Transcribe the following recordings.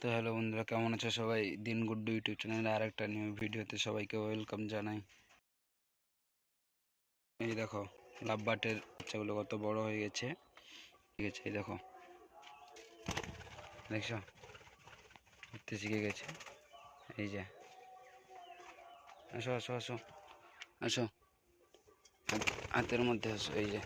তো হ্যালো বন্ধুরা, কেমন আছো সবাই? দিন গুড্ডু ইউটিউব চ্যানেলে আরেকটা নিউ ভিডিওতে সবাইকে ওয়েলকাম জানাই। এই দেখো লাভ বাটের বাচ্চাগুলো কত বড় হয়ে গেছে। ঠিক আছে, এই দেখো, দেখছো উঠতে শিখে গেছে। এই যে, আসো আসো আসো আসো, হাতের মধ্যে আসো। এই যে,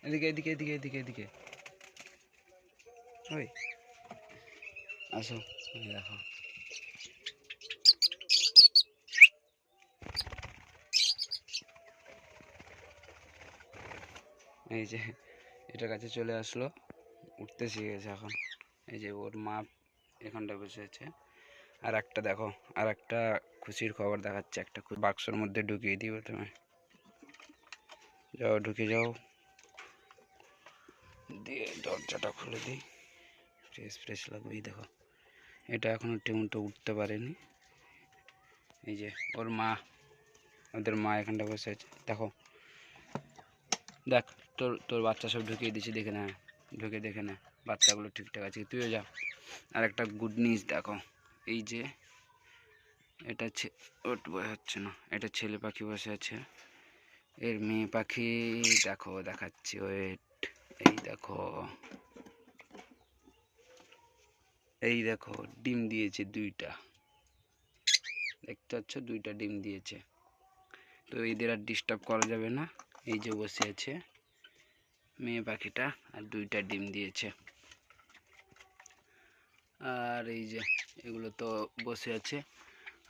এদিকে এদিকে এদিকে এদিকে এদিকে, ওই আসো। এই দেখো, এই যে এটার কাছে চলে আসলো, উঠতে শিখে গেছে এখন। এই যে ওর মা এখানটা বসে আছে। আর একটা দেখো, আর একটা খুশির খবর দেখাচ্ছে। একটা বাক্সর মধ্যে ঢুকিয়ে দিই প্রথমে। যাও, ঢুকে যাও, দিয়ে দরজাটা খুলে দিই। ফ্রেশ ফ্রেশ লাগবে। এই দেখো, এটা এখনো টেমুটো উঠতে পারেনি। এই যে ওর মা, ওদের মা এখানটা বসে আছে। দেখো, দেখ, তোর তোর বাচ্চা সব ঢুকিয়ে দিচ্ছি, দেখে না, ঢুকে দেখে না বাচ্চাগুলো ঠিকঠাক আছে। তুইও যা। আর একটা গুড নিউজ দেখো, এই যে এটা বোঝা হচ্ছে না, এটা ছেলে পাখি বসে আছে। এর মেয়ে পাখি দেখো, দেখাচ্ছি, ওয়েট। এই দেখো, এই দেখো, ডিম দিয়েছে দুইটা, দেখতে পাচ্ছ? দুইটা ডিম দিয়েছে। তো এদের আর ডিস্টার্ব করা যাবে না। এই যে বসে আছে মেয়ে পাখিটা, আর দুইটা ডিম দিয়েছে। আর এই যে এগুলো তো বসে আছে।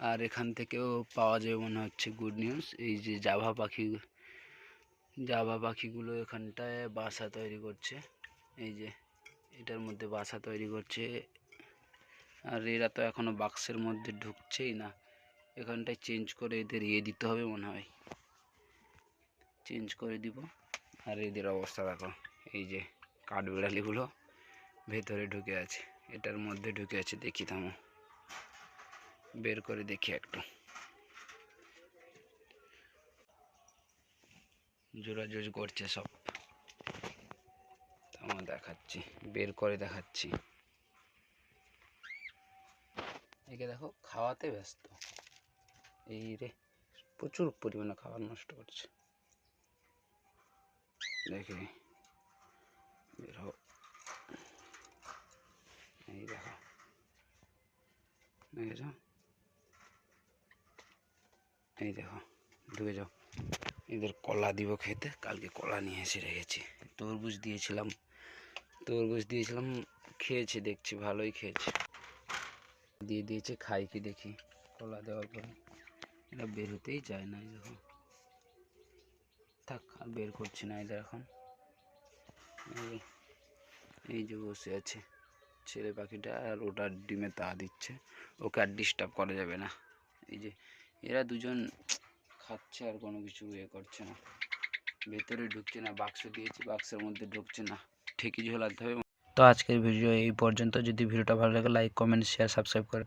আর এখান থেকেও পাওয়া যাবে মনে হচ্ছে গুড নিউজ। এই যে জাভা পাখিগুলো এখানটায় বাসা তৈরি করছে। এই যে এটার মধ্যে বাসা তৈরি করছে। আর এরা তো এখনো বাক্সের মধ্যে ঢুকছেই না। এখানটায় চেঞ্জ করে এদের দিতে হবে মনে হয়, চেঞ্জ করে দিব। আর এদের অবস্থা দেখো, এই যে কাঠবিড়ালিগুলো ভেতরে ঢুকে আছে, এটার মধ্যে ঢুকে আছে। দেখি, থামো, বের করে দেখি একটু। জোরাজুরি করছে সব। থামো, দেখাচ্ছি, বের করে দেখাচ্ছি। একে দেখো, খাওয়াতে ব্যস্ত। এই রে, প্রচুর পরিমাণে খাবার নষ্ট করছে। দেখে বের হোক। এই দেখো, দেখেছ? এই দেখো, ঢুকে যাও। এদের কলা দিব খেতে, কালকে কলা নিয়ে এসে রেখেছি। তরমুজ দিয়েছিলাম, খেয়েছে, দেখছি ভালোই খেয়েছে। দিয়ে দিয়েছে, খাই কি দেখি। কলা দেওয়ার পরে এরা বের হতেই চায় না। এই দেখো, থাক, আর বের করছি না এদের এখন। এই যে বসে আছে ছেলে পাখিটা, আর ওটা ডিমে তা দিচ্ছে। ওকে আর ডিস্টার্ব করা যাবে না। এই যে এরা দুজন খাচ্ছে, আর কোনো কিছু করছে না। ভেতরে ঢুকছে না, বাক্স দিয়েছি, বাক্সের মধ্যে ঢুকছে না। ঠিকই ঝোলাতে হবে। তো আজকের ভিডিও এই পর্যন্ত। যদি ভিডিওটা ভালো লাগে, লাইক, কমেন্ট, শেয়ার, সাবস্ক্রাইব করে